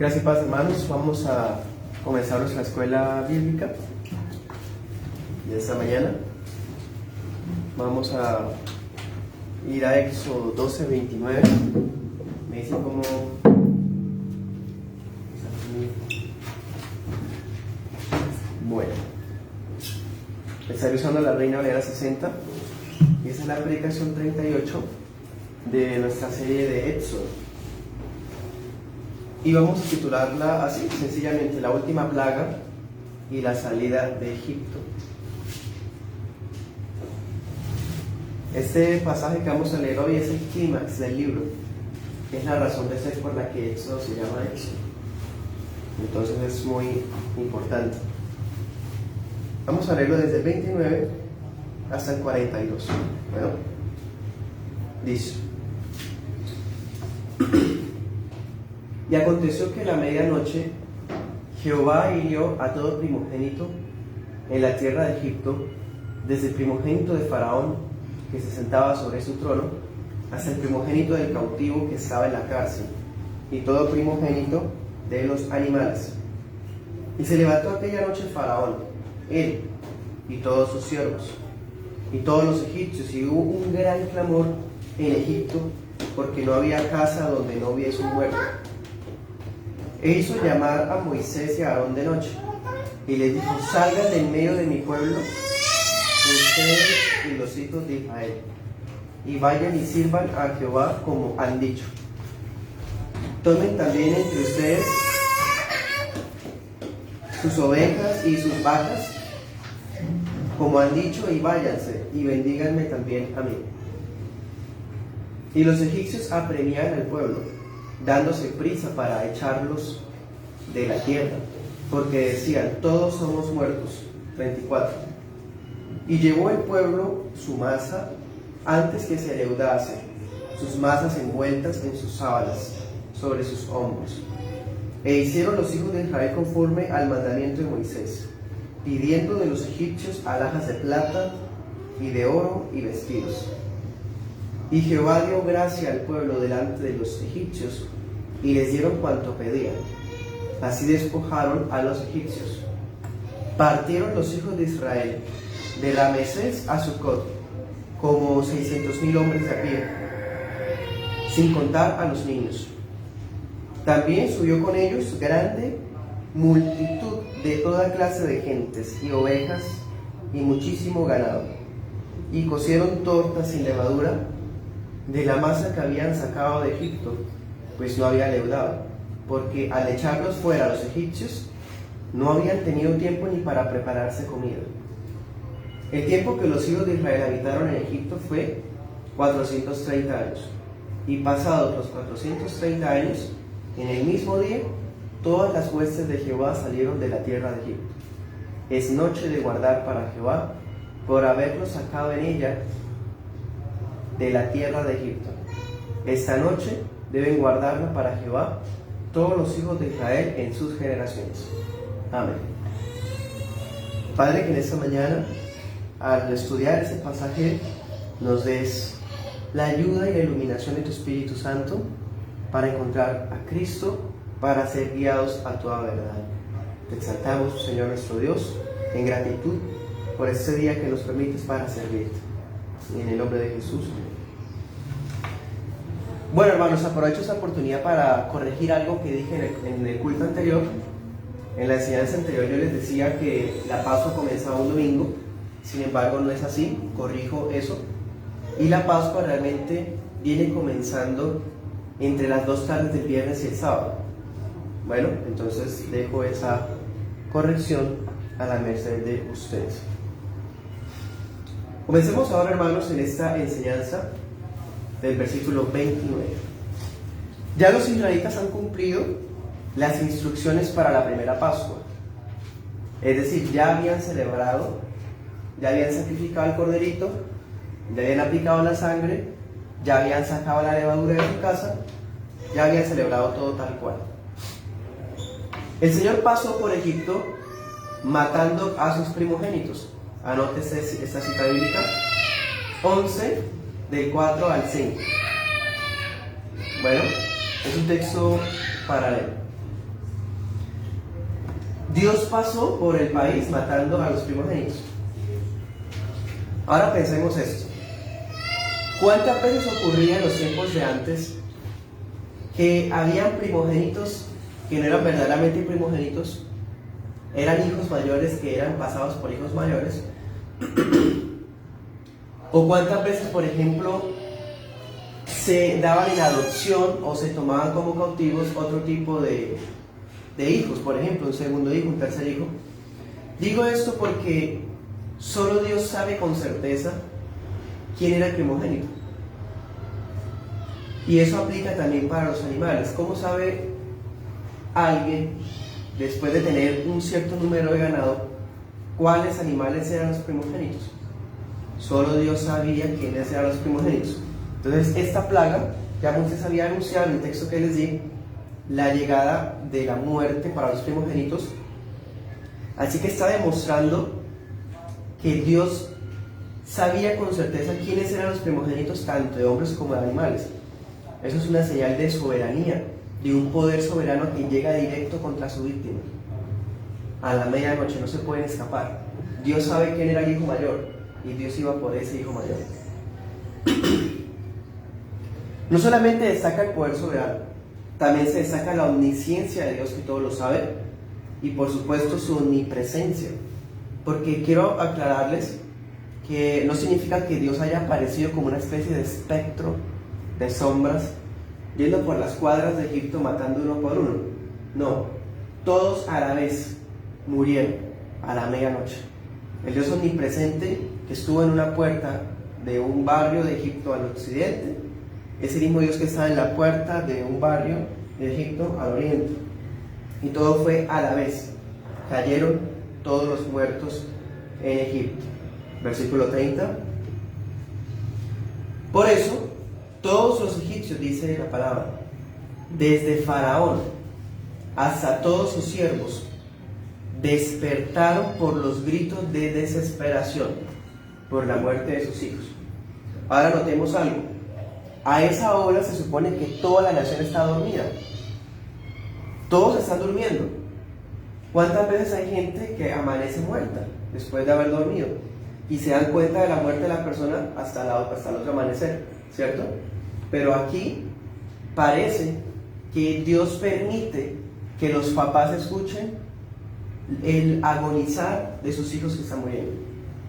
Gracias y paz, hermanos. Vamos a comenzar nuestra escuela bíblica de esta mañana. Vamos a ir a Éxodo 12:29. Me dicen cómo. Bueno, estaré usando la Reina Valera 60 y esa es la predicación 38 de nuestra serie de Éxodo. Y vamos a titularla así, sencillamente, la última plaga y la salida de Egipto. Este pasaje que vamos a leer hoy es el clímax del libro. Es la razón de ser por la que Éxodo se llama Éxodo. Entonces es muy importante. Vamos a leerlo desde el 29 hasta el 42. Bueno, dice: Y aconteció que a la medianoche Jehová hirió a todo primogénito en la tierra de Egipto, desde el primogénito de Faraón, que se sentaba sobre su trono, hasta el primogénito del cautivo que estaba en la cárcel, y todo primogénito de los animales. Y se levantó aquella noche Faraón, él y todos sus siervos, y todos los egipcios, y hubo un gran clamor en Egipto, porque no había casa donde no hubiese un muerto. E hizo llamar a Moisés y a Aarón de noche, y les dijo: salgan del medio de mi pueblo, ustedes y los hijos de Israel, y vayan y sirvan a Jehová como han dicho. Tomen también entre ustedes sus ovejas y sus vacas, como han dicho, y váyanse, y bendíganme también a mí. Y los egipcios apremiaban al pueblo, dándose prisa para echarlos de la tierra, porque decían: todos somos muertos. 34. Y llevó el pueblo su masa antes que se leudase, sus masas envueltas en sus sábanas, sobre sus hombros. E hicieron los hijos de Israel conforme al mandamiento de Moisés, pidiendo de los egipcios alhajas de plata y de oro y vestidos. Y Jehová dio gracia al pueblo delante de los egipcios, y les dieron cuanto pedían. Así despojaron a los egipcios. Partieron los hijos de Israel de Ramesés a Sucot, como 600,000 hombres de a pie, sin contar a los niños. También subió con ellos grande multitud de toda clase de gentes y ovejas y muchísimo ganado. Y cocieron tortas sin levadura de la masa que habían sacado de Egipto, pues no había leudado, porque al echarlos fuera los egipcios no habían tenido tiempo ni para prepararse comida. El tiempo que los hijos de Israel habitaron en Egipto fue 430 años, y pasados los 430 años, en el mismo día, todas las huestes de Jehová salieron de la tierra de Egipto. Es noche de guardar para Jehová, por haberlos sacado en ella de la tierra de Egipto. Esta noche deben guardarla para Jehová todos los hijos de Israel en sus generaciones. Amén. Padre, que en esta mañana, al estudiar este pasaje, nos des la ayuda y la iluminación de tu Espíritu Santo para encontrar a Cristo, para ser guiados a toda verdad. Te exaltamos, Señor nuestro Dios, en gratitud por este día que nos permites para servirte. En el nombre de Jesús. Bueno, hermanos, aprovecho esta oportunidad para corregir algo que dije en el culto anterior. En la enseñanza anterior yo les decía que la Pascua comenzaba un domingo. Sin embargo, no es así. Corrijo eso. Y la Pascua realmente viene comenzando entre las 2 tardes del viernes y el sábado. Bueno, entonces dejo esa corrección a la merced de ustedes. Comencemos ahora, hermanos, en esta enseñanza del versículo 29. Ya los israelitas han cumplido las instrucciones para la primera Pascua. Es decir, ya habían celebrado, ya habían sacrificado el corderito, ya habían aplicado la sangre, ya habían sacado la levadura de su casa, ya habían celebrado todo tal cual. El Señor pasó por Egipto matando a sus primogénitos. Anótese esta cita bíblica, 11 del 4 al 5. Bueno, es un texto paralelo. Dios pasó por el país matando a los primogénitos. Ahora pensemos esto. ¿Cuántas veces ocurría en los tiempos de antes que habían primogénitos que no eran verdaderamente primogénitos, eran hijos mayores que eran pasados por hijos mayores? ¿O cuántas veces, por ejemplo, se daban en adopción o se tomaban como cautivos otro tipo de hijos? Por ejemplo, un segundo hijo, un tercer hijo. Digo esto porque solo Dios sabe con certeza quién era el primogénito. Y eso aplica también para los animales. ¿Cómo sabe alguien, después de tener un cierto número de ganado, cuáles animales eran los primogénitos? Solo Dios sabía quiénes eran los primogénitos. Entonces, esta plaga, ya Moisés había anunciado en el texto que les di, la llegada de la muerte para los primogénitos. Así que está demostrando que Dios sabía con certeza quiénes eran los primogénitos, tanto de hombres como de animales. Eso es una señal de soberanía, de un poder soberano que llega directo contra su víctima. A la medianoche no se pueden escapar. Dios sabe quién era el hijo mayor y Dios iba por ese hijo mayor. No solamente destaca el poder soberano, también se destaca la omnisciencia de Dios, que todo lo sabe, y por supuesto su omnipresencia. Porque quiero aclararles que no significa que Dios haya aparecido como una especie de espectro de sombras, yendo por las cuadras de Egipto matando uno por uno. No, todos a la vez murieron a la medianoche. El Dios omnipresente que estuvo en una puerta de un barrio de Egipto al occidente, es el mismo Dios que está en la puerta de un barrio de Egipto al oriente. Y todo fue a la vez. Cayeron todos los muertos en Egipto. Versículo 30. Por eso, todos los egipcios, dice la palabra, desde Faraón hasta todos sus siervos, despertaron por los gritos de desesperación por la muerte de sus hijos. Ahora notemos algo. A esa hora se supone que toda la nación está dormida. Todos están durmiendo. ¿Cuántas veces hay gente que amanece muerta después de haber dormido y se dan cuenta de la muerte de la persona hasta el otro amanecer, ¿cierto? Pero aquí parece que Dios permite que los papás escuchen el agonizar de sus hijos que están muriendo,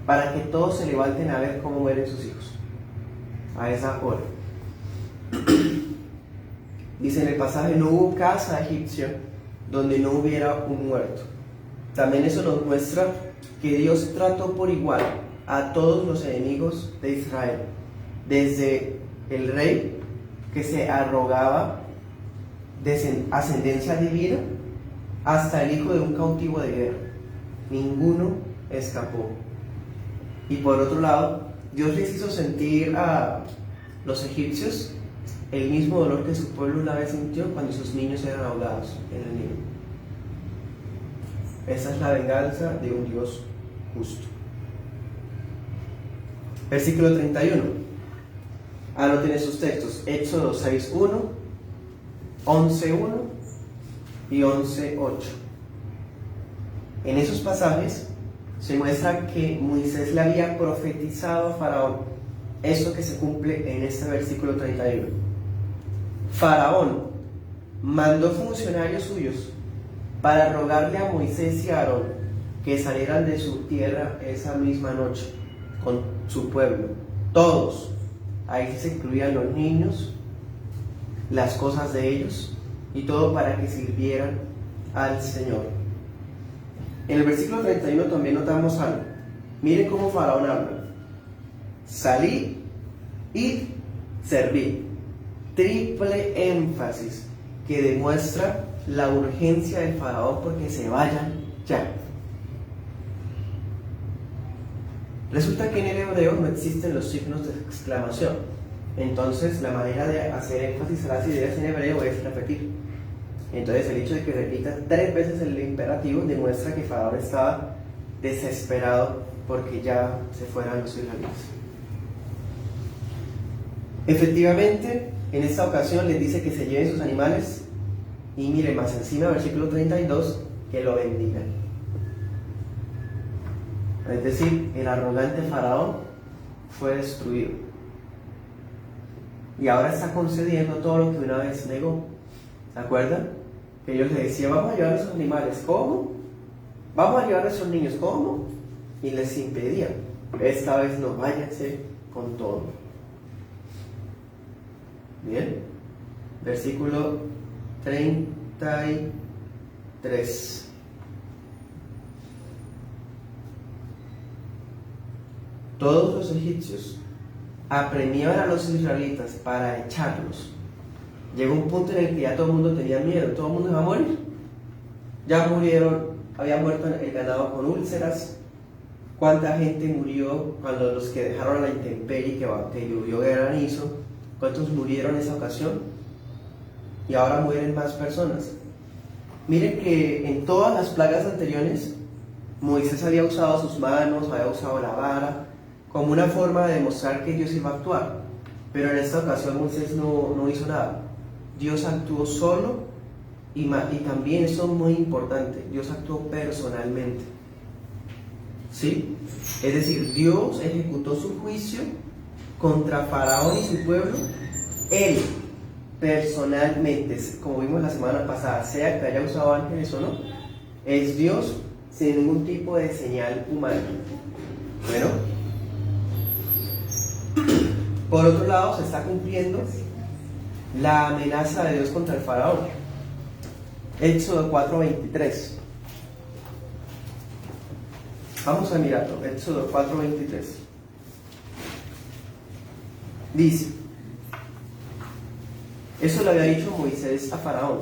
para que todos se levanten a ver cómo mueren sus hijos a esa hora. Dice en el pasaje: no hubo casa egipcia donde no hubiera un muerto. También eso nos muestra que Dios trató por igual a todos los enemigos de Israel, desde el rey que se arrogaba ascendencia divina hasta el hijo de un cautivo de guerra. Ninguno escapó. Y por otro lado, Dios les hizo sentir a los egipcios el mismo dolor que su pueblo una vez sintió cuando sus niños eran ahogados en el Nilo. Esa es la venganza de un Dios justo. Versículo 31. Anoten sus textos: Éxodo 6:1, 11:1 y 11:8. En esos pasajes se muestra que Moisés le había profetizado a Faraón esto que se cumple en este versículo 31. Faraón mandó funcionarios suyos para rogarle a Moisés y a Aarón que salieran de su tierra esa misma noche con su pueblo, todos. Ahí se incluían los niños, las cosas de ellos y todo, para que sirvieran al Señor. En el versículo 31 también notamos algo. Miren cómo Faraón habla: salí y serví. Triple énfasis que demuestra la urgencia del Faraón porque se vayan ya. Resulta que en el hebreo no existen los signos de exclamación. Entonces la manera de hacer énfasis a las ideas en hebreo es repetir. Entonces el hecho de que repita 3 veces el imperativo demuestra que Faraón estaba desesperado porque ya se fueran los israelitas. Efectivamente, en esta ocasión les dice que se lleven sus animales, y miren más encima, versículo 32, que lo bendigan. Es decir, el arrogante faraón fue destruido. Y ahora está concediendo todo lo que una vez negó. ¿Se acuerdan? Que ellos le decían, vamos a llevar a esos animales, ¿cómo? Vamos a llevar a esos niños, ¿cómo? Y les impedían. Esta vez no, váyanse con todo. Bien. Versículo 33. Todos los egipcios apremiaban a los israelitas para echarlos. Llegó un punto en el que ya todo el mundo tenía miedo, todo el mundo iba a morir. Ya murieron, había muerto el ganado con úlceras. ¿Cuánta gente murió cuando los que dejaron a la intemperie que llovió granizo? ¿Cuántos murieron en esa ocasión? Y ahora mueren más personas. Miren que en todas las plagas anteriores Moisés había usado sus manos, había usado la vara como una forma de demostrar que Dios iba a actuar, pero en esta ocasión Moisés no hizo nada. Dios actuó solo y también, eso es muy importante, Dios actuó personalmente. ¿Sí? Es decir, Dios ejecutó su juicio contra Faraón y su pueblo, él personalmente, como vimos la semana pasada, sea que haya usado ángeles o no, es Dios sin ningún tipo de señal humana. Bueno, por otro lado se está cumpliendo la amenaza de Dios contra el faraón. Éxodo 4:23. Vamos a mirarlo. Éxodo 4:23. Dice, eso le había dicho Moisés a Faraón: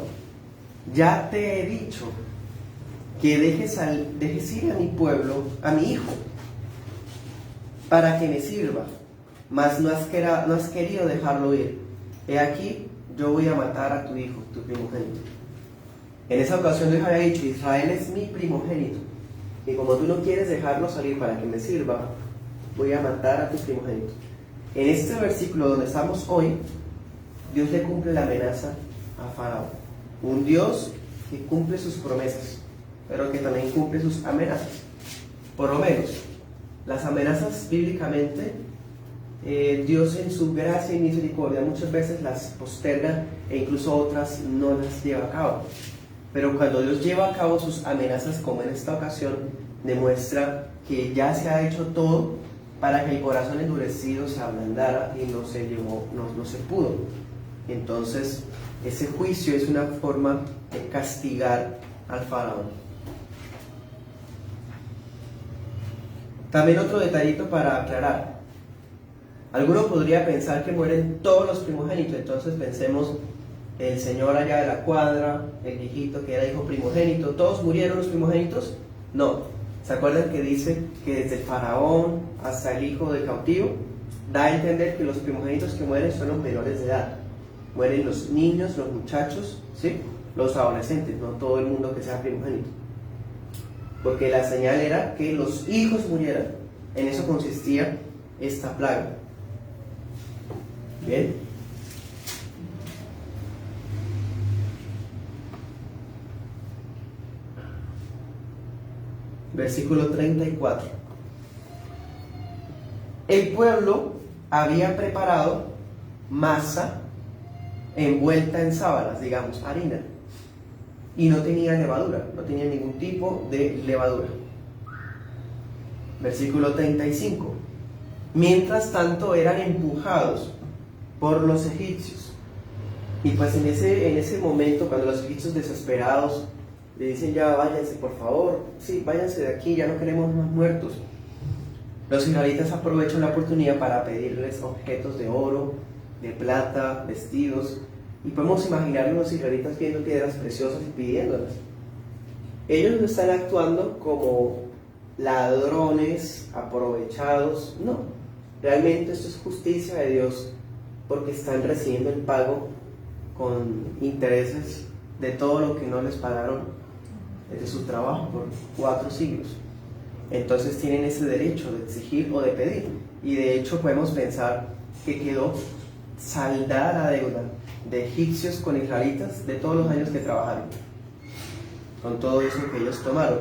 ya te he dicho que dejes ir a mi pueblo, a mi hijo, para que me sirva, mas no has querido dejarlo ir. He aquí, yo voy a matar a tu hijo, tu primogénito. En esa ocasión Dios había dicho, Israel es mi primogénito, y como tú no quieres dejarlo salir para que me sirva, voy a matar a tu primogénito. En este versículo donde estamos hoy, Dios le cumple la amenaza a Faraón. Un Dios que cumple sus promesas, pero que también cumple sus amenazas. Por lo menos, las amenazas bíblicamente, Dios en su gracia y misericordia muchas veces las posterga e incluso otras no las lleva a cabo. Pero cuando Dios lleva a cabo sus amenazas, como en esta ocasión, demuestra que ya se ha hecho todo para que el corazón endurecido se ablandara y no se pudo. Entonces, ese juicio es una forma de castigar al faraón. También otro detallito para aclarar. Alguno podría pensar que mueren todos los primogénitos, entonces pensemos el señor allá de la cuadra, el viejito que era hijo primogénito, ¿todos murieron los primogénitos? No. ¿Se acuerdan que dice que desde el faraón hasta el hijo del cautivo? Da a entender que los primogénitos que mueren son los menores de edad. Mueren los niños, los muchachos, ¿sí? Los adolescentes, no todo el mundo que sea primogénito. Porque la señal era que los hijos murieran. En eso consistía esta plaga. Bien. Versículo 34. El pueblo había preparado masa envuelta en sábanas, digamos, harina, y no tenía levadura, no tenía ningún tipo de levadura. Versículo 35. Mientras tanto eran empujados por los egipcios. Y pues en ese momento, cuando los egipcios desesperados le dicen ya váyanse por favor, sí, váyanse de aquí, ya no queremos más muertos, los israelitas aprovechan la oportunidad para pedirles objetos de oro, de plata, vestidos, y podemos imaginar a los israelitas viendo piedras preciosas y pidiéndolas. Ellos no están actuando como ladrones aprovechados, no, realmente esto es justicia de Dios, porque están recibiendo el pago con intereses de todo lo que no les pagaron de su trabajo por 4 siglos. Entonces tienen ese derecho de exigir o de pedir, y de hecho podemos pensar que quedó saldada la deuda de egipcios con israelitas de todos los años que trabajaron. con todo eso que ellos tomaron.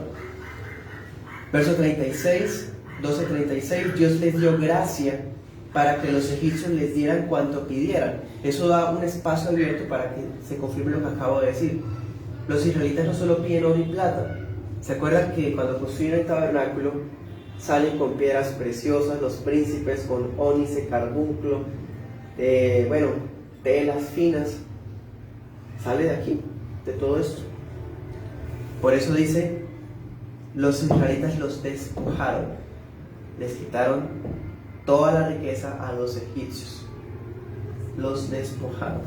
Verso 36, 12:36, Dios les dio gracia para que los egipcios les dieran cuanto pidieran. Eso da un espacio abierto para que se confirme lo que acabo de decir. Los israelitas no solo piden oro y plata. ¿Se acuerdan que cuando construyen el tabernáculo salen con piedras preciosas los príncipes, con ónice, carbunclo, telas finas? Sale de aquí, de todo esto. Por eso dice, los israelitas los despojaron, les quitaron toda la riqueza a los egipcios, los despojaron.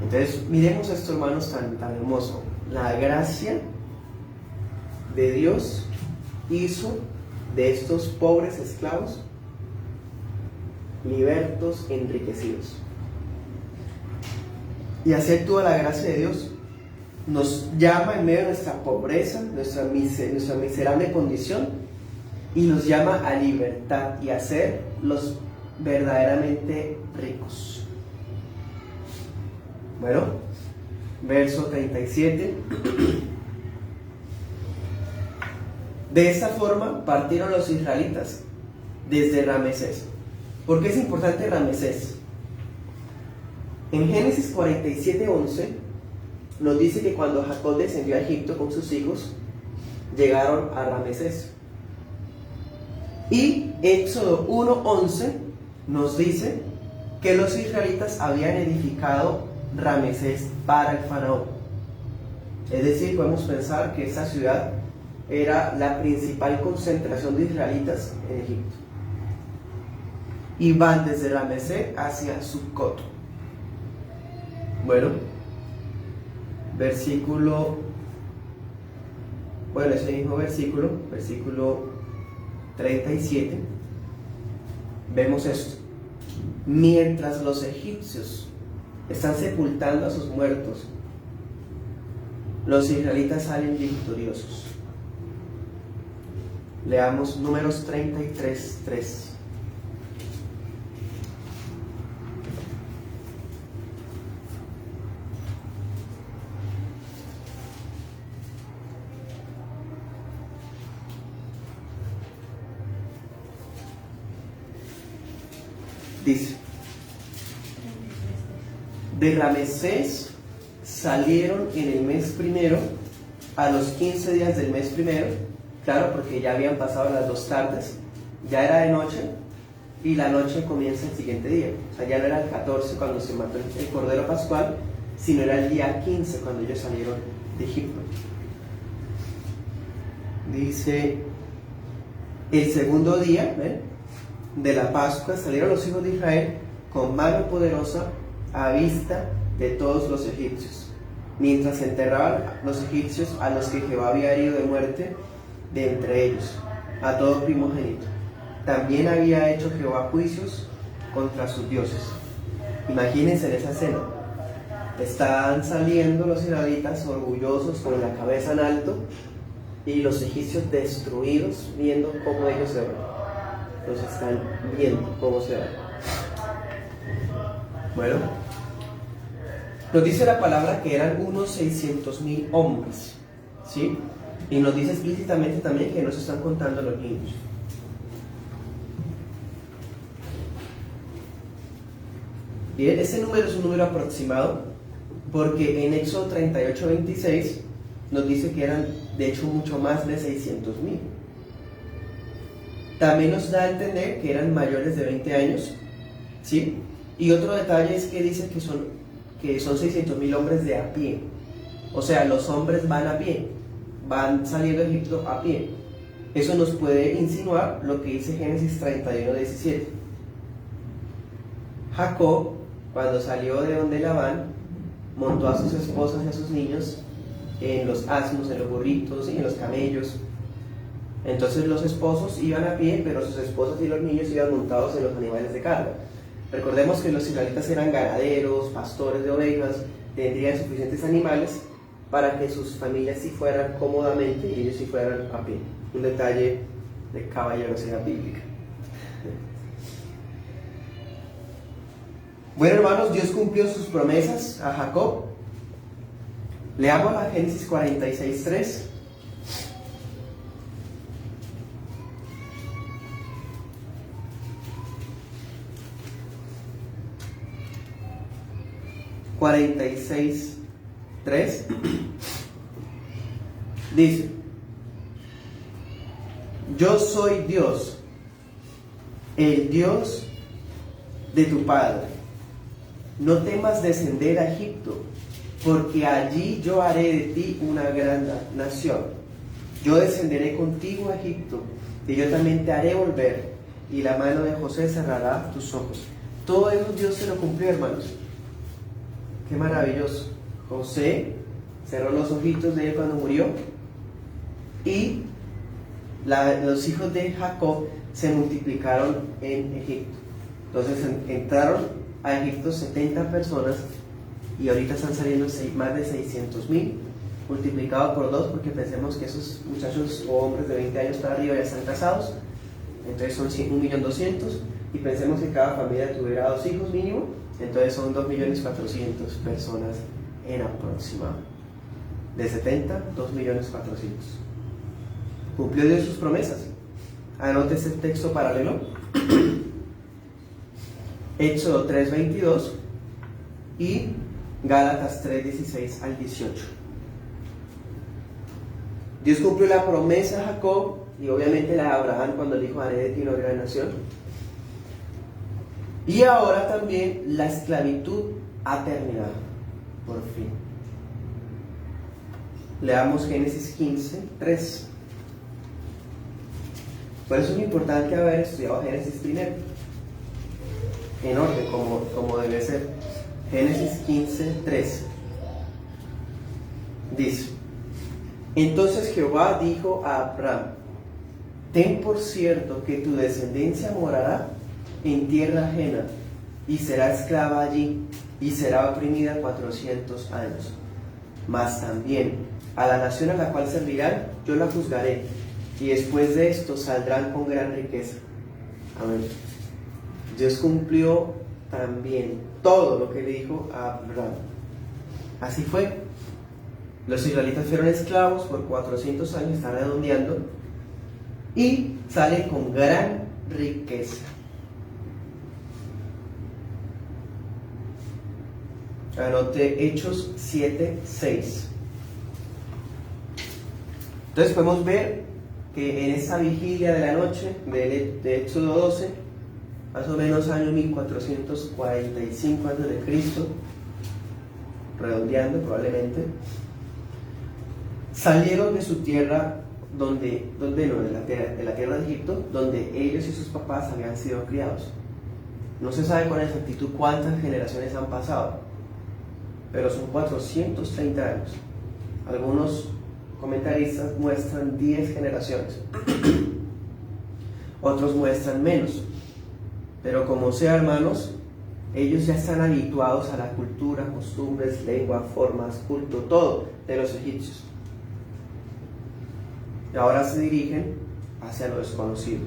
Entonces miremos esto, hermanos, tan hermoso. La gracia de Dios hizo de estos pobres esclavos libertos, enriquecidos. Y así actúa la gracia de Dios. Nos llama en medio de nuestra pobreza, nuestra miserable condición, y nos llama a libertad y a ser los verdaderamente ricos. Bueno, verso 37. De esta forma partieron los israelitas desde Ramesés. ¿Por qué es importante Ramesés? En Génesis 47:11 nos dice que cuando Jacob descendió a Egipto con sus hijos, llegaron a Ramesés. Y Éxodo 1:11 nos dice que los israelitas habían edificado Ramesés para el faraón. Es decir, podemos pensar que esta ciudad era la principal concentración de israelitas en Egipto. Y van desde Ramesés hacia Sucot. Bueno, ese mismo versículo 37, vemos esto. Mientras los egipcios están sepultando a sus muertos, los israelitas salen victoriosos. Leamos Números 33:3. Dice: de Ramesés salieron en el mes primero, a los 15 días del mes primero, claro, porque ya habían pasado las 2 tardes, ya era de noche, y la noche comienza el siguiente día. O sea, ya no era el 14 cuando se mató el Cordero Pascual, sino era el día 15 cuando ellos salieron de Egipto. Dice, el segundo día, de la Pascua salieron los hijos de Israel con mano poderosa a vista de todos los egipcios, mientras enterraban los egipcios a los que Jehová había herido de muerte de entre ellos, a todo primogénito. También había hecho Jehová juicios contra sus dioses. Imagínense en esa escena. Están saliendo los israelitas orgullosos con la cabeza en alto, y los egipcios destruidos, viendo cómo ellos se van. Los están viendo cómo se van. Bueno, nos dice la palabra que eran unos 600,000 hombres, ¿sí? Y nos dice explícitamente también que no se están contando los niños. Bien, ese número es un número aproximado, porque en Éxodo 38:26 nos dice que eran de hecho mucho más de 600,000. También nos da a entender que eran mayores de 20 años, ¿sí? Y otro detalle es que dice que son 600,000 hombres de a pie. O sea, los hombres van a pie, van saliendo de Egipto a pie. Eso nos puede insinuar lo que dice Génesis 31:17. Jacob, cuando salió de donde Labán, montó a sus esposas y a sus niños en los asnos, en los burritos y en los camellos. Entonces los esposos iban a pie, pero sus esposas y los niños iban montados en los animales de carga. Recordemos que los israelitas eran ganaderos, pastores de ovejas, tendrían suficientes animales para que sus familias sí fueran cómodamente y ellos sí fueran a pie. Un detalle de caballerosidad bíblica. Bueno, hermanos, Dios cumplió sus promesas a Jacob. Leamos la Génesis 46:3. Dice: yo soy Dios, el Dios de tu padre. No temas descender a Egipto, porque allí yo haré de ti una gran nación. Yo descenderé contigo a Egipto, y yo también te haré volver, y la mano de José cerrará tus ojos. Todo eso Dios se lo cumplió, hermanos. Qué maravilloso. José cerró los ojitos de él cuando murió, y los hijos de Jacob se multiplicaron en Egipto. Entonces entraron a Egipto 70 personas, y ahorita están saliendo más de 600,000, multiplicado por 2, porque pensemos que esos muchachos o hombres de 20 años para arriba ya están casados, entonces son 1.200.000, y pensemos que cada familia tuviera 2 hijos mínimo, entonces son 2.400.000 personas en aproximado. De 70, 2.400.000. Cumplió Dios sus promesas. Anote este texto paralelo. Éxodo 3:22 y Gálatas 3:16 al 18. Dios cumplió la promesa a Jacob y obviamente la de Abraham cuando le dijo: haré de ti una gran nación. Y ahora también la esclavitud ha terminado, por fin. Leamos Génesis 15:3. Por eso es importante haber estudiado Génesis primero, en orden, como debe ser. Génesis 15:3 dice: entonces Jehová dijo a Abraham: ten por cierto que tu descendencia morará en tierra ajena, y será esclava allí, y será oprimida 400 años. Mas también a la nación a la cual servirán yo la juzgaré, y después de esto saldrán con gran riqueza. Amén. Dios cumplió también todo lo que le dijo a Abraham. Así fue. Los israelitas fueron esclavos por 400 años, están redondeando, y salen con gran riqueza. Anote Hechos 7:6. Entonces podemos ver que en esa vigilia de la noche de Éxodo 12, más o menos año 1445 a.C., redondeando probablemente, salieron de su tierra, de la tierra de Egipto, donde ellos y sus papás habían sido criados. No se sabe con exactitud cuántas generaciones han pasado, pero son 430 años. Algunos comentaristas muestran 10 generaciones, otros muestran menos, pero como sea, hermanos, ellos ya están habituados a la cultura, costumbres, lengua, formas, culto, todo de los egipcios. Y ahora se dirigen hacia lo desconocido,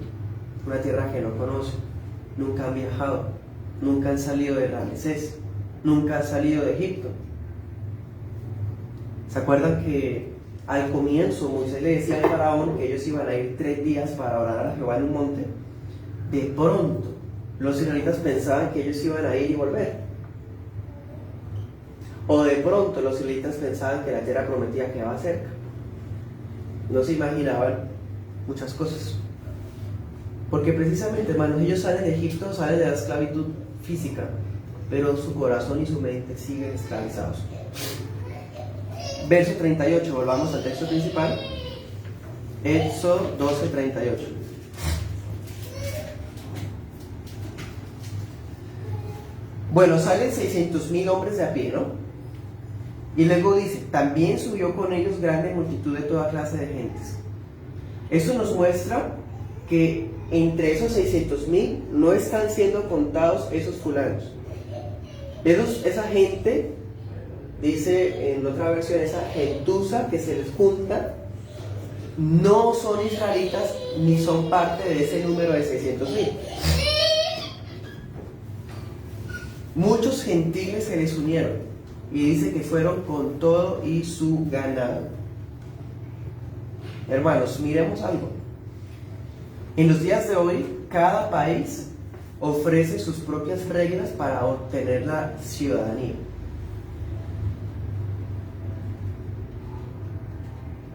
una tierra que no conocen, nunca han viajado, nunca han salido de Ramsés, nunca han salido de Egipto. ¿Se acuerdan que al comienzo Moisés le decía al faraón que ellos iban a ir 3 días para orar a Jehová en un monte? De pronto los israelitas pensaban que ellos iban a ir y volver, o de pronto los israelitas pensaban que la tierra prometida quedaba cerca. No se imaginaban muchas cosas, porque precisamente, hermanos, ellos salen de Egipto, salen de la esclavitud física, pero su corazón y su mente siguen esclavizados. Verso 38, volvamos al texto principal. Éxodo 12:38. Bueno, salen 600,000 hombres de a pie, ¿no? Y luego dice: también subió con ellos grande multitud de toda clase de gentes. Esto nos muestra que entre esos 600,000 no están siendo contados esos fulanos. Esa gente, dice en otra versión, esa gentuza que se les junta, no son israelitas ni son parte de ese número de 600,000. Muchos gentiles se les unieron, Y dice que fueron con todo y su ganado. Hermanos, miremos algo. En los días de hoy, cada país ofrece sus propias reglas para obtener la ciudadanía.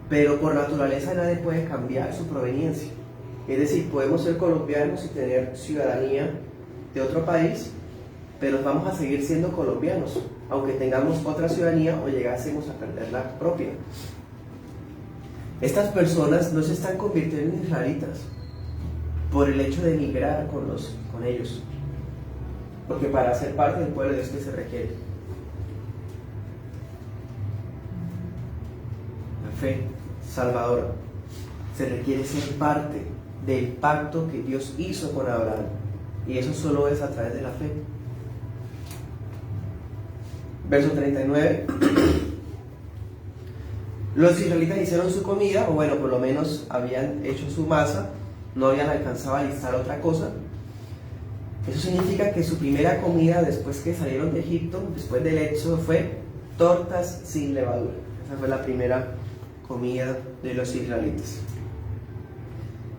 Pero por naturaleza nadie puede cambiar su proveniencia. Es decir, podemos ser colombianos y tener ciudadanía de otro país, pero vamos a seguir siendo colombianos, aunque tengamos otra ciudadanía o llegásemos a perder la propia. Estas personas no se están convirtiendo en israelitas por el hecho de emigrar con ellos, porque para ser parte del pueblo de Dios, ¿qué se requiere? La fe salvadora. Se requiere ser parte del pacto que Dios hizo con Abraham, y eso solo es a través de la fe. Verso 39. Los israelitas hicieron su comida, o bueno, por lo menos habían hecho su masa, no habían alcanzado a listar otra cosa. Eso significa que su primera comida después que salieron de Egipto, después del éxodo, fue tortas sin levadura. Esa fue la primera comida de los israelitas.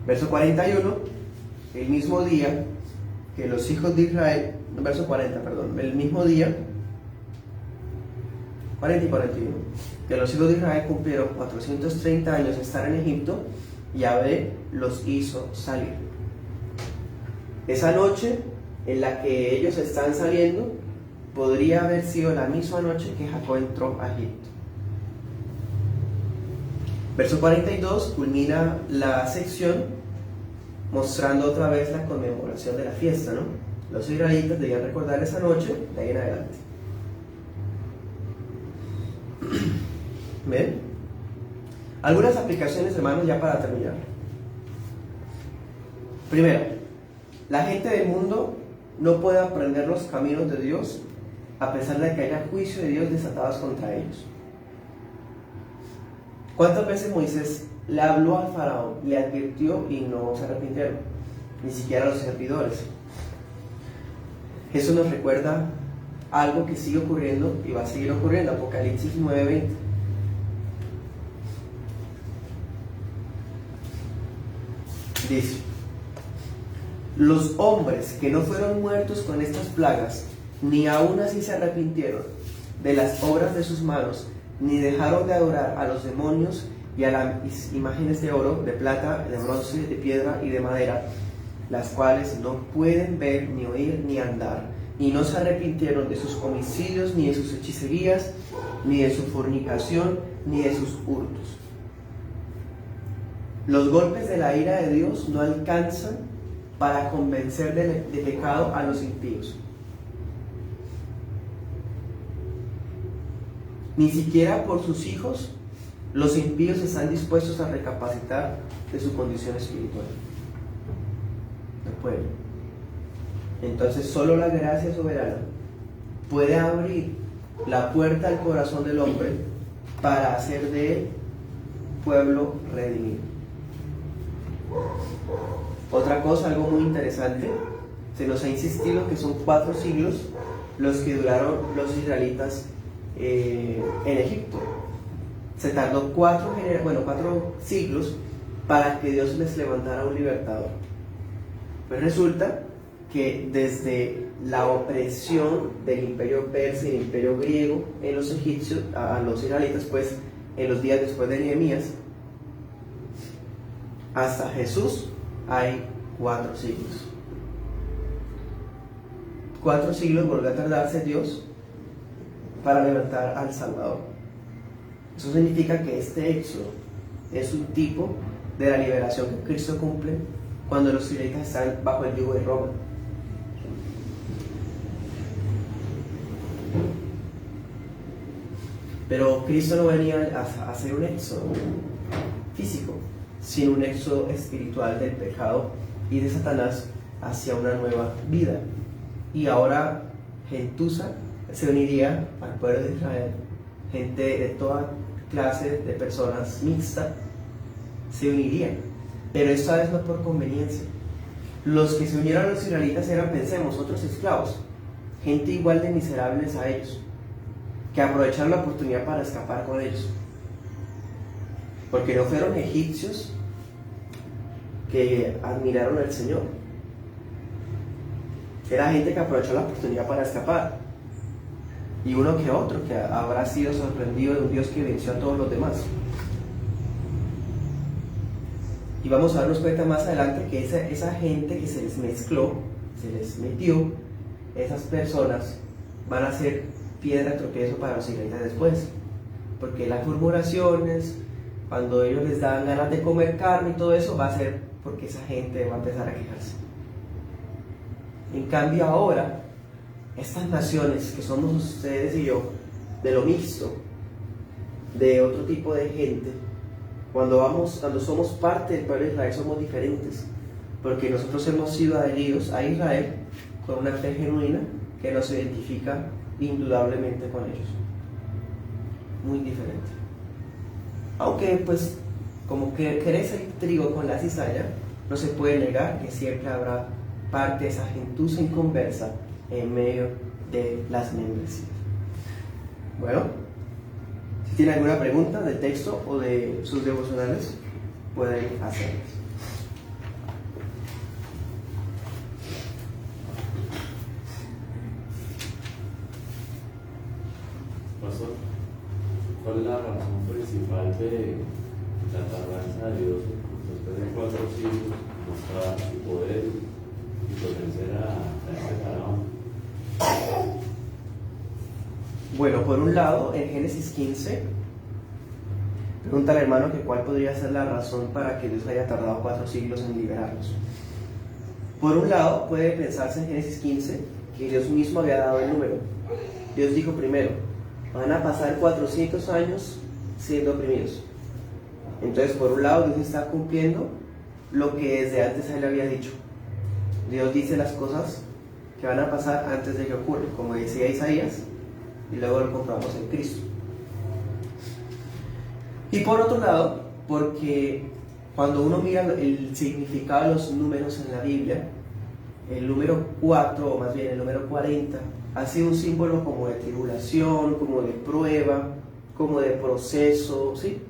Verso 41, el mismo día que los hijos de Israel, verso 40, perdón, el mismo día, 40 y 41, que los hijos de Israel cumplieron 430 años de estar en Egipto, Yahvé los hizo salir. Esa noche en la que ellos están saliendo podría haber sido la misma noche que Jacob entró a Egipto. Verso 42 culmina la sección mostrando otra vez la conmemoración de la fiesta, ¿no? Los israelitas debían recordar esa noche de ahí en adelante. ¿Ven? Algunas aplicaciones, hermanos, ya para terminar. Primero, la gente del mundo no puede aprender los caminos de Dios a pesar de que haya juicio de Dios desatados contra ellos. ¿Cuántas veces Moisés le habló al faraón, le advirtió y no se arrepintieron? Ni siquiera los servidores. Eso nos recuerda algo que sigue ocurriendo y va a seguir ocurriendo. Apocalipsis 9:20. Dice: los hombres que no fueron muertos con estas plagas, ni aún así se arrepintieron de las obras de sus manos, ni dejaron de adorar a los demonios y a las imágenes de oro, de plata, de bronce, de piedra y de madera, las cuales no pueden ver, ni oír, ni andar, y no se arrepintieron de sus homicidios, ni de sus hechicerías, ni de su fornicación, ni de sus hurtos. Los golpes de la ira de Dios no alcanzan para convencer de pecado a los impíos. Ni siquiera por sus hijos los impíos están dispuestos a recapacitar de su condición espiritual. No pueden. Entonces solo la gracia soberana puede abrir la puerta al corazón del hombre para hacer de él pueblo redimido. Otra cosa, algo muy interesante, se nos ha insistido que son 4 siglos los que duraron los israelitas en Egipto. Se tardó 4 siglos para que Dios les levantara un libertador. Pues resulta que desde la opresión del imperio persa y el imperio griego en los egipcios, a los israelitas, pues en los días después de Nehemías, hasta Jesús hay 4 siglos. 4 siglos volvió a tardarse Dios para levantar al Salvador. Eso significa que este éxodo es un tipo de la liberación que Cristo cumple cuando los israelitas están bajo el yugo de Roma. Pero Cristo no venía a hacer un éxodo físico, sino un éxodo espiritual del pecado y de Satanás hacia una nueva vida. Y ahora gentuza se uniría al pueblo de Israel, gente de toda clase de personas mixta se unirían, pero esta vez no por conveniencia. Los que se unieron a los israelitas eran, pensemos, otros esclavos, gente igual de miserables a ellos, que aprovecharon la oportunidad para escapar con ellos. Porque no fueron egipcios que admiraron al Señor. Era gente que aprovechó la oportunidad para escapar. Y uno que otro que habrá sido sorprendido de un Dios que venció a todos los demás. Y vamos a darnos cuenta más adelante que esa gente que se les mezcló, se les metió, esas personas van a ser piedra de tropiezo para los israelitas después. Porque las murmuraciones, cuando ellos les dan ganas de comer carne y todo eso, va a ser porque esa gente va a empezar a quejarse. En cambio ahora, estas naciones que somos ustedes y yo, de lo mixto, de otro tipo de gente, cuando somos parte del pueblo de Israel somos diferentes, porque nosotros hemos sido adheridos a Israel con una fe genuina que nos identifica indudablemente con ellos. Muy diferente. Aunque pues como que crece el trigo con la cizalla, no se puede negar que siempre habrá parte de esa gentuza inconversa en medio de las membresías. Bueno, si tienen alguna pregunta del texto o de sus devocionales, pueden hacerlas. Pastor, ¿cuál es la razón principal de la tardanza de Dios después de 4 siglos mostrar su poder y pues vencer a este faraón? Bueno, por un lado, en Génesis 15, pregunta al hermano que cuál podría ser la razón para que Dios haya tardado 4 siglos en liberarlos. Por un lado, puede pensarse en Génesis 15 que Dios mismo había dado el número. Dios dijo primero, van a pasar 400 años siendo oprimidos. Entonces, por un lado, Dios está cumpliendo lo que desde antes Él había dicho. Dios dice las cosas que van a pasar antes de que ocurran, como decía Isaías, y luego lo comprobamos en Cristo. Y por otro lado, porque cuando uno mira el significado de los números en la Biblia, el número 4, o más bien el número 40, ha sido un símbolo como de tribulación, como de prueba, como de proceso, ¿sí?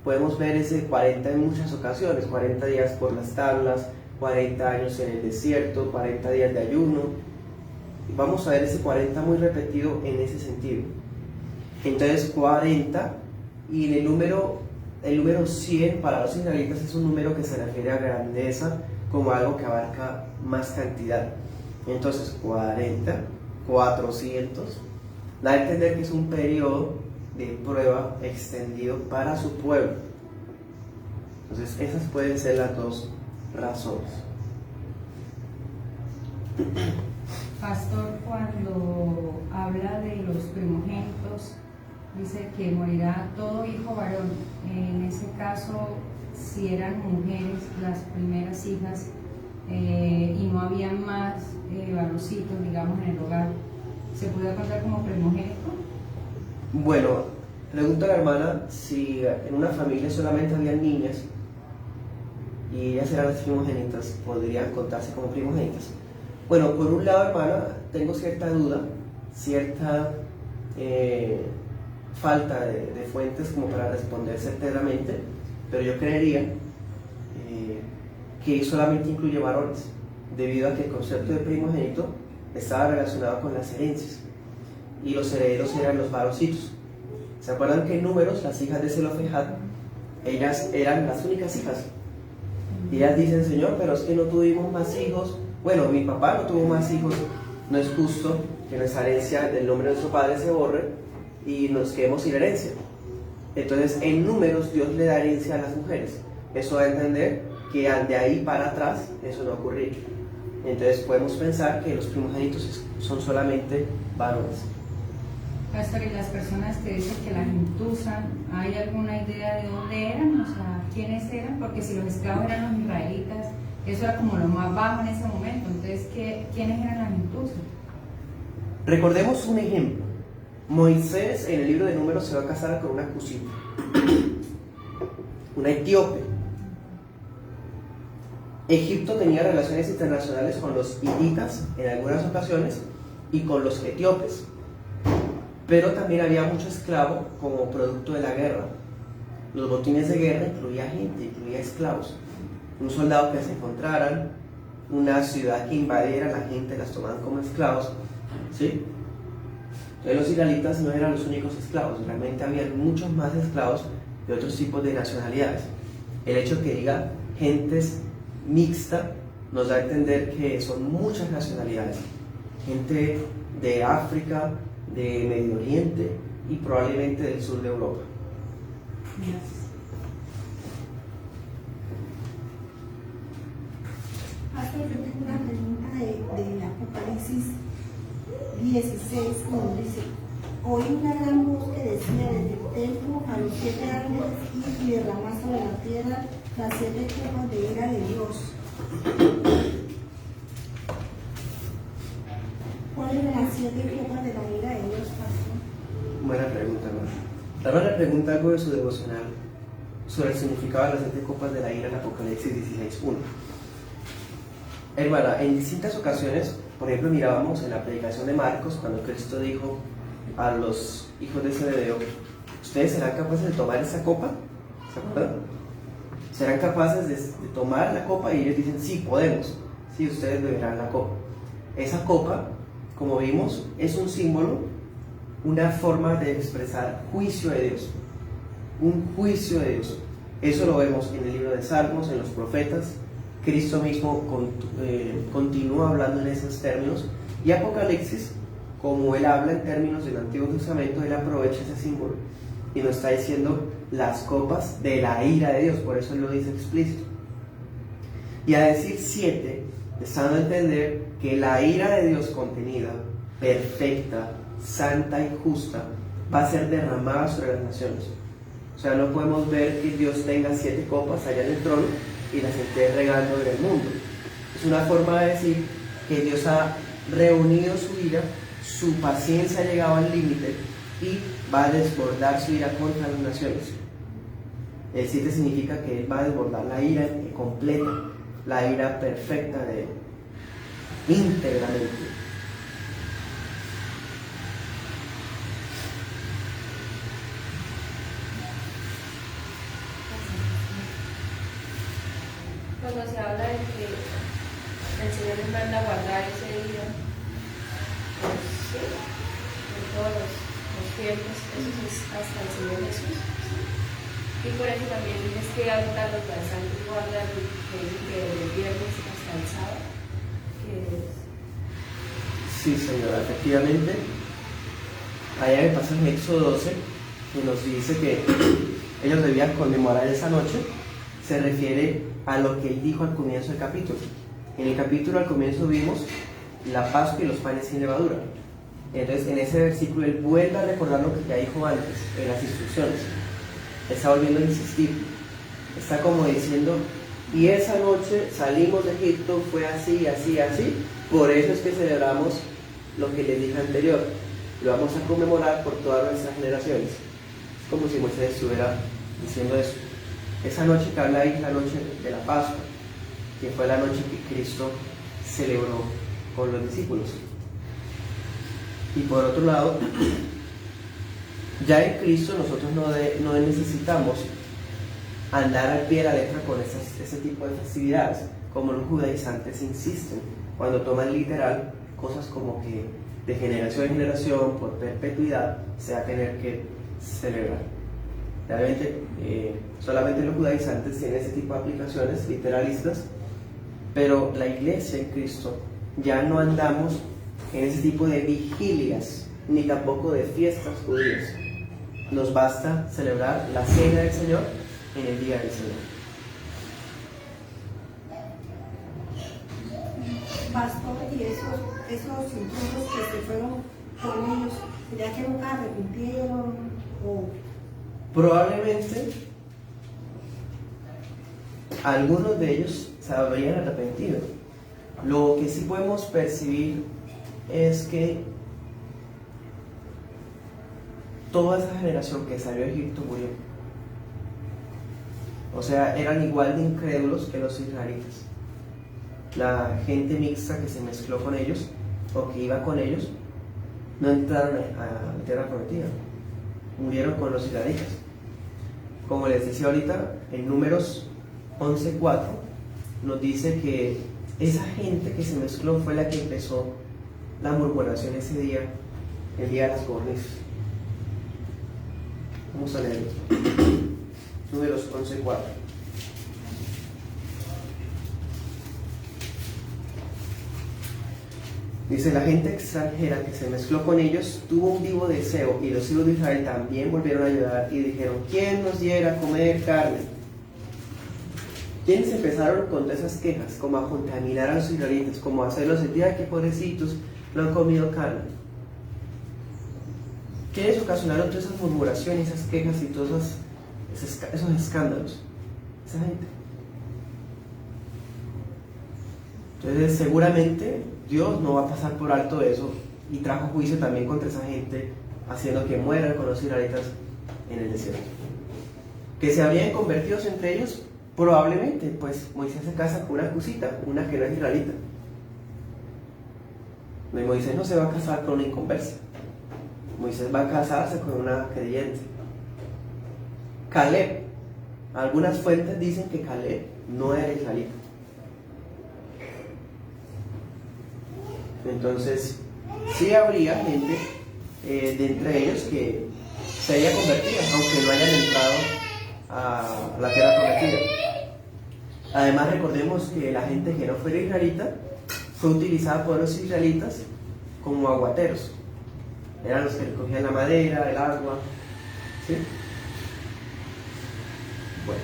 Podemos ver ese 40 en muchas ocasiones, 40 días por las tablas, 40 años en el desierto, 40 días de ayuno. Vamos a ver ese 40 muy repetido en ese sentido. Entonces 40, y en el número 100 para los israelitas es un número que se refiere a grandeza, como algo que abarca más cantidad. Entonces 40, 400, da a entender que es un periodo de prueba extendido para su pueblo. Entonces esas pueden ser las dos razones. Pastor, cuando habla de los primogénitos, dice que morirá todo hijo varón. En ese caso, si eran mujeres las primeras hijas y no había más varoncitos, digamos, en el hogar, ¿se puede contar como primogénito? Bueno, pregunta a la hermana si en una familia solamente había niñas y ellas eran las primogénitas, ¿podrían contarse como primogénitas? Bueno, por un lado, hermana, tengo cierta duda, cierta falta de fuentes como para responder certeramente, pero yo creería que solamente incluye varones, debido a que el concepto de primogénito estaba relacionado con las herencias, y los herederos eran los varoncitos. ¿Se acuerdan que en Números las hijas de Zelofejad, ellas eran las únicas hijas? Y ellas dicen, Señor, pero es que no tuvimos más hijos. Bueno, mi papá no tuvo más hijos, no es justo que nuestra herencia del nombre de nuestro padre se borre y nos quedemos sin herencia. Entonces, en Números, Dios le da herencia a las mujeres. Eso da a entender que de ahí para atrás eso no ocurrió. Entonces, podemos pensar que los primogénitos son solamente varones. Pastor, y las personas que dicen que la gentuza, ¿hay alguna idea de dónde eran? O sea, ¿quiénes eran? Porque si los esclavos eran los israelitas, eso era como lo más bajo en ese momento. Entonces, ¿quiénes eran la gentuza? Recordemos un ejemplo. Moisés en el libro de Números se va a casar con una cusita, una etíope. Egipto tenía relaciones internacionales con los hititas en algunas ocasiones y con los etíopes. Pero también había mucho esclavo como producto de la guerra. Los botines de guerra incluía gente, incluía esclavos. Un soldado que se encontraran, una ciudad que invadiera, la gente las tomaban como esclavos, ¿sí? Entonces los israelitas no eran los únicos esclavos, realmente había muchos más esclavos de otros tipos de nacionalidades. El hecho que diga gentes mixta nos da a entender que son muchas nacionalidades, gente de África, de Medio Oriente y probablemente del sur de Europa. Pastor, yo tengo una pregunta de Apocalipsis 16, cuando dice: oí una gran voz que decía desde el templo a los 7 ángeles: y derramar sobre la tierra las 7 copas de ira de Dios. ¿Cuáles eran las 7 copas de la ira de Dios, pastor? Buena pregunta, hermano. La hermana pregunta algo de su devocional sobre el significado de las 7 copas de la ira en Apocalipsis 16:1. Hermana, en distintas ocasiones, por ejemplo, mirábamos en la predicación de Marcos cuando Cristo dijo a los hijos de Zebedeo: ¿ustedes serán capaces de tomar esa copa? ¿Se acuerdan? ¿Serán capaces de tomar la copa? Y ellos dicen: sí, podemos. Sí, ustedes beberán la copa. Esa copa, como vimos, es un símbolo, una forma de expresar juicio de Dios. Un juicio de Dios. Eso lo vemos en el libro de Salmos, en los profetas. Cristo mismo continúa hablando en esos términos. Y Apocalipsis, como él habla en términos del Antiguo Testamento, él aprovecha ese símbolo y nos está diciendo las copas de la ira de Dios. Por eso él lo dice explícito. Y a decir 7, está dando a entender que la ira de Dios contenida, perfecta, santa y justa, va a ser derramada sobre las naciones. O sea, no podemos ver que Dios tenga 7 copas allá en el trono y las esté regando en el mundo. Es una forma de decir que Dios ha reunido su ira, su paciencia ha llegado al límite y va a desbordar su ira contra las naciones. El 7 significa que Él va a desbordar la ira completa, la ira perfecta de Él, íntegramente. Cuando se habla de que el Señor les manda a guardar ese día, pues sí, en todos los tiempos, eso es hasta el Señor Jesús. Y por eso también es que ahorita los danzantes guardan, que dicen que del viernes hasta el sábado, que es... Sí, señora, efectivamente. Allá me pasa en Éxodo 12, que nos dice que ellos debían conmemorar esa noche. Se refiere a lo que él dijo al comienzo del capítulo. En el capítulo al comienzo vimos la Pascua y los panes sin levadura. Entonces en ese versículo él vuelve a recordar lo que ya dijo antes en las instrucciones. Está volviendo a insistir. Está como diciendo: y esa noche salimos de Egipto, fue así, así, así. Por eso es que celebramos lo que les dije anterior. Lo vamos a conmemorar por todas nuestras generaciones. Es como si Moisés estuviera diciendo eso. Esa noche que habla ahí es la noche de la Pascua, que fue la noche que Cristo celebró con los discípulos. Y por otro lado, ya en Cristo nosotros no necesitamos andar al pie de la letra con ese tipo de festividades, como los judaizantes insisten, cuando toman literal cosas como que de generación en generación, por perpetuidad, se va a tener que celebrar. Realmente, solamente los judaizantes tienen ese tipo de aplicaciones literalistas, pero la iglesia en Cristo ya no andamos en ese tipo de vigilias, ni tampoco de fiestas judías. Nos basta celebrar la cena del Señor en el día del Señor. Pastor, y esos intrusos que se fueron con ellos, ¿ya que nunca arrepintieron? O... Probablemente algunos de ellos se habrían arrepentido. Lo que sí podemos percibir es que toda esa generación que salió de Egipto murió. O sea, eran igual de incrédulos que los israelitas. La gente mixta que se mezcló con ellos o que iba con ellos no entraron a la tierra prometida, murieron con los israelitas. Como les decía ahorita, en Números 11:4 nos dice que esa gente que se mezcló fue la que empezó la murmuración ese día, el día de las codornices. Vamos a leer Números 11:4. Dice: la gente extranjera que se mezcló con ellos tuvo un vivo deseo, y los hijos de Israel también volvieron a ayudar y dijeron: ¿quién nos diera a comer carne? ¿Quiénes empezaron con todas esas quejas, como a contaminar a los israelitas, como a hacerlos sentir: ay, qué pobrecitos, no han comido carne? ¿Quiénes ocasionaron todas esas murmuraciones, esas quejas y todos esos escándalos? Esa gente. Entonces, seguramente Dios no va a pasar por alto eso, y trajo juicio también contra esa gente, haciendo que mueran con los israelitas en el desierto. Que se habrían convertido entre ellos, probablemente, pues Moisés se casa con una cusita, una que no es israelita. Moisés no se va a casar con una inconversa. Moisés va a casarse con una creyente. Caleb, algunas fuentes dicen que Caleb no era israelita. Entonces, sí habría gente de entre ellos que se haya convertido, aunque no hayan entrado a la tierra prometida. Además, recordemos que la gente que no fuera israelita fue utilizada por los israelitas como aguateros. Eran los que recogían la madera, el agua. ¿Sí? Bueno.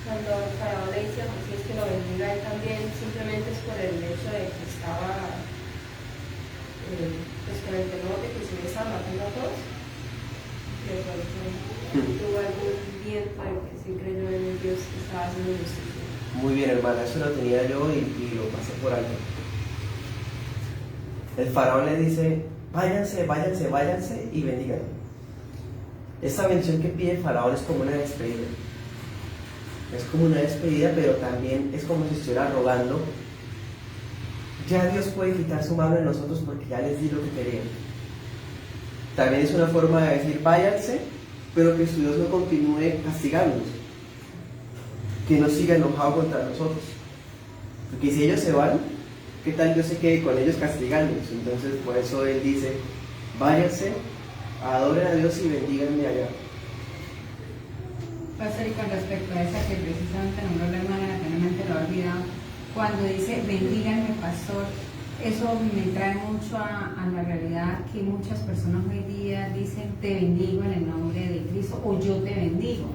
Cuando el faraón le dice a Moisés que lo bendiga, él también simplemente es por el hecho de que estaba pues con el temor de que se le estaba matando a todos. De pronto tuvo algún viento de que sí creyó en el Dios que estaba haciendo justicia. Muy bien, hermana, eso lo tenía yo y lo pasé por alto. El faraón le dice: váyanse, váyanse, váyanse y bendigan. Esa bendición que pide el faraón es como una despedida. Es como una despedida, pero también es como si estuviera rogando: ya Dios puede quitar su mano en nosotros porque ya les di lo que querían. También es una forma de decir: váyanse, pero que su Dios no continúe castigándonos, que no siga enojado contra nosotros. Porque si ellos se van, ¿qué tal Dios se quede con ellos castigándonos? Entonces, por eso Él dice: váyanse, adoren a Dios y bendíganme allá. Pastor, y con respecto a esa que precisamente nombró la hermana, realmente lo ha olvidado, cuando dice bendíganme, pastor, eso me trae mucho a la realidad que muchas personas hoy día dicen: te bendigo en el nombre de Cristo, o yo te bendigo.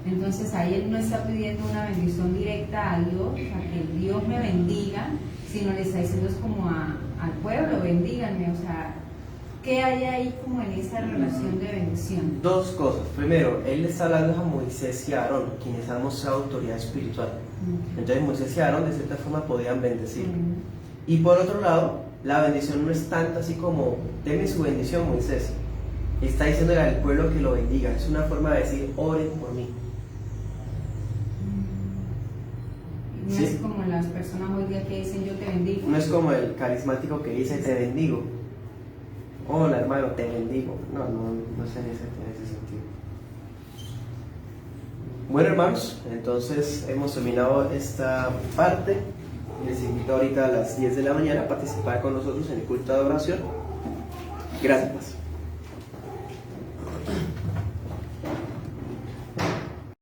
Entonces ahí él no está pidiendo una bendición directa a Dios, a que Dios me bendiga, sino le está diciendo es como al pueblo: bendíganme. O sea, ¿qué hay ahí como en esa relación de bendición? Dos cosas. Primero, Él le está hablando a Moisés y a Aarón, quienes han mostrado autoridad espiritual. Entonces Moisés y Aarón de cierta forma podían bendecir. Y por otro lado, la bendición no es tanto así como: deme su bendición, Moisés. Está diciéndole al pueblo que lo bendiga. Es una forma de decir: oren por mí. No ¿Sí? es como las personas hoy día que dicen: yo te bendigo. No es como el carismático que dice: te bendigo. Hola, hermano, te bendigo. No es en ese sentido. Bueno, hermanos, entonces hemos terminado esta parte. Les invito ahorita a las 10 de la mañana a participar con nosotros en el culto de oración. Gracias.